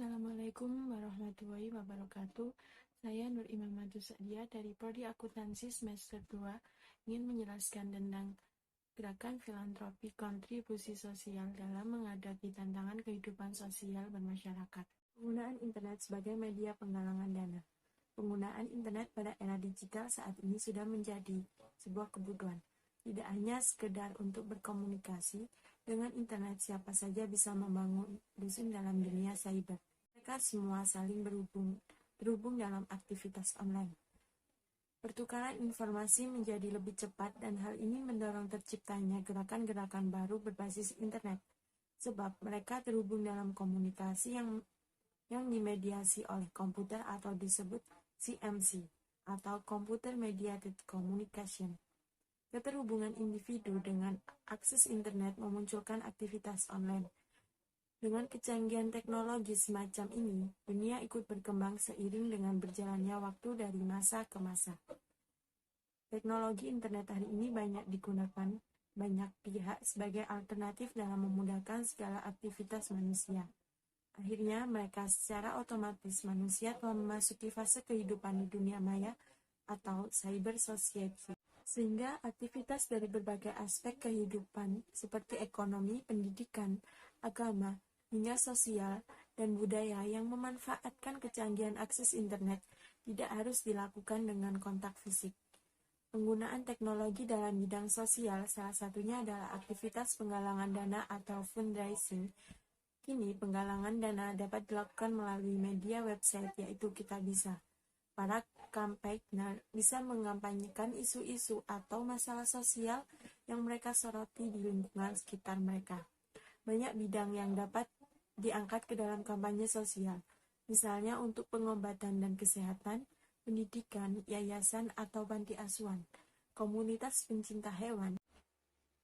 Assalamualaikum warahmatullahi wabarakatuh. Saya Nur Imamatul Sa'dia dari Prodi Akuntansi semester 2 ingin menjelaskan tentang gerakan filantropi kontribusi sosial dalam menghadapi tantangan kehidupan sosial bermasyarakat. Penggunaan internet sebagai media penggalangan dana. Penggunaan internet pada era digital saat ini sudah menjadi sebuah kebutuhan. Tidak hanya sekedar untuk berkomunikasi, dengan internet siapa saja bisa membangun dusun dalam dunia cyber. Mereka semua saling terhubung dalam aktivitas online. Pertukaran informasi menjadi lebih cepat dan hal ini mendorong terciptanya gerakan-gerakan baru berbasis internet. Sebab mereka terhubung dalam komunikasi yang dimediasi oleh komputer atau disebut CMC atau Computer Mediated Communication. Keterhubungan individu dengan akses internet memunculkan aktivitas online. Dengan kecanggihan teknologi semacam ini, dunia ikut berkembang seiring dengan berjalannya waktu dari masa ke masa. Teknologi internet hari ini banyak digunakan banyak pihak sebagai alternatif dalam memudahkan segala aktivitas manusia. Akhirnya, mereka secara otomatis manusia telah memasuki fase kehidupan di dunia maya atau cyber society. Sehingga aktivitas dari berbagai aspek kehidupan seperti ekonomi, pendidikan, agama, hingga sosial dan budaya yang memanfaatkan kecanggihan akses internet tidak harus dilakukan dengan kontak fisik. Penggunaan teknologi dalam bidang sosial salah satunya adalah aktivitas penggalangan dana atau fundraising. Kini penggalangan dana dapat dilakukan melalui media website yaitu Kitabisa. Para campaigner bisa mengampanyekan isu-isu atau masalah sosial yang mereka soroti di lingkungan sekitar mereka. Banyak bidang yang dapat diangkat ke dalam kampanye sosial, misalnya untuk pengobatan dan kesehatan, pendidikan, yayasan atau panti asuhan, komunitas pencinta hewan,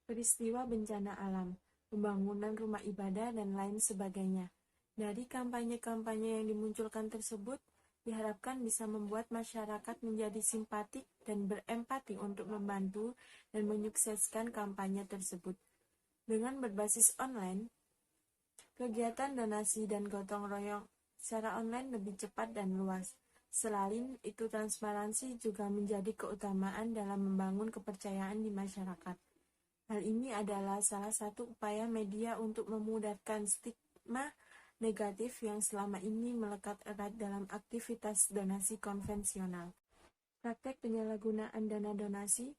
peristiwa bencana alam, pembangunan rumah ibadah, dan lain sebagainya. Dari kampanye-kampanye yang dimunculkan tersebut, diharapkan bisa membuat masyarakat menjadi simpatik dan berempati untuk membantu dan menyukseskan kampanye tersebut. Dengan berbasis online, kegiatan donasi dan gotong royong secara online lebih cepat dan luas. Selain itu, transparansi juga menjadi keutamaan dalam membangun kepercayaan di masyarakat. Hal ini adalah salah satu upaya media untuk memudarkan stigma negatif yang selama ini melekat erat dalam aktivitas donasi konvensional. Praktek penyalahgunaan dana donasi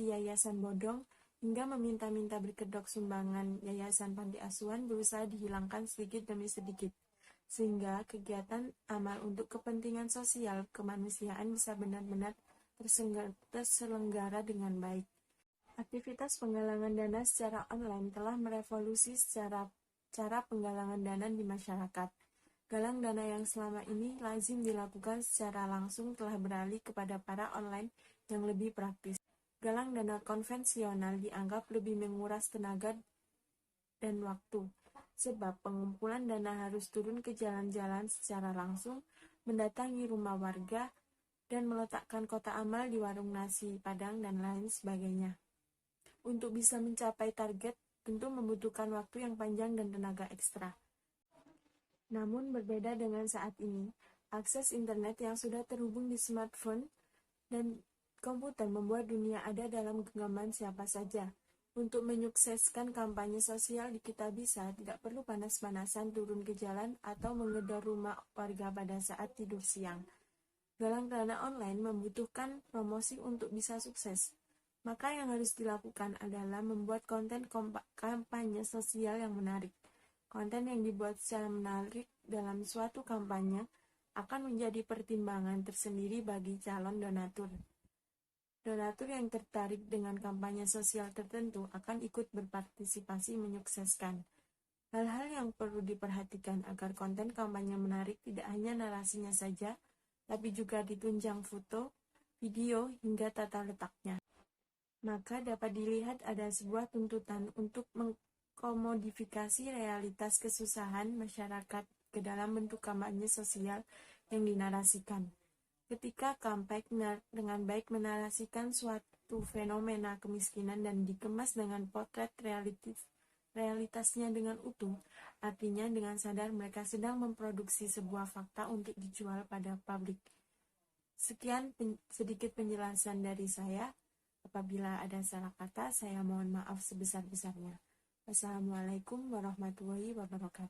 yayasan bodong, hingga meminta-minta berkedok sumbangan yayasan panti asuhan berusaha dihilangkan sedikit demi sedikit, sehingga kegiatan amal untuk kepentingan sosial kemanusiaan bisa benar-benar terselenggara dengan baik. Aktivitas penggalangan dana secara online telah merevolusi cara penggalangan dana di masyarakat. Galang dana yang selama ini lazim dilakukan secara langsung telah beralih kepada para online yang lebih praktis. Galang dana konvensional dianggap lebih menguras tenaga dan waktu, sebab pengumpulan dana harus turun ke jalan-jalan secara langsung, mendatangi rumah warga, dan meletakkan kotak amal di warung nasi padang dan lain sebagainya. Untuk bisa mencapai target, tentu membutuhkan waktu yang panjang dan tenaga ekstra. Namun berbeda dengan saat ini, akses internet yang sudah terhubung di smartphone dan komputer membuat dunia ada dalam genggaman siapa saja. Untuk menyukseskan kampanye sosial di Kitabisa, tidak perlu panas-panasan turun ke jalan atau menggedor rumah warga pada saat tidur siang. Galang dana online membutuhkan promosi untuk bisa sukses. Maka yang harus dilakukan adalah membuat konten kampanye sosial yang menarik. Konten yang dibuat secara menarik dalam suatu kampanye akan menjadi pertimbangan tersendiri bagi calon donatur. Donatur yang tertarik dengan kampanye sosial tertentu akan ikut berpartisipasi menyukseskan. Hal-hal yang perlu diperhatikan agar konten kampanye menarik tidak hanya narasinya saja, tapi juga ditunjang foto, video, hingga tata letaknya. Maka dapat dilihat ada sebuah tuntutan untuk mengkomodifikasi realitas kesusahan masyarakat ke dalam bentuk kampanye sosial yang dinarasikan. Ketika campaigner dengan baik menarasikan suatu fenomena kemiskinan dan dikemas dengan potret realistis realitasnya dengan utuh, artinya dengan sadar mereka sedang memproduksi sebuah fakta untuk dijual pada publik. Sekian sedikit penjelasan dari saya. Apabila ada salah kata, saya mohon maaf sebesar-besarnya. Wassalamualaikum warahmatullahi wabarakatuh.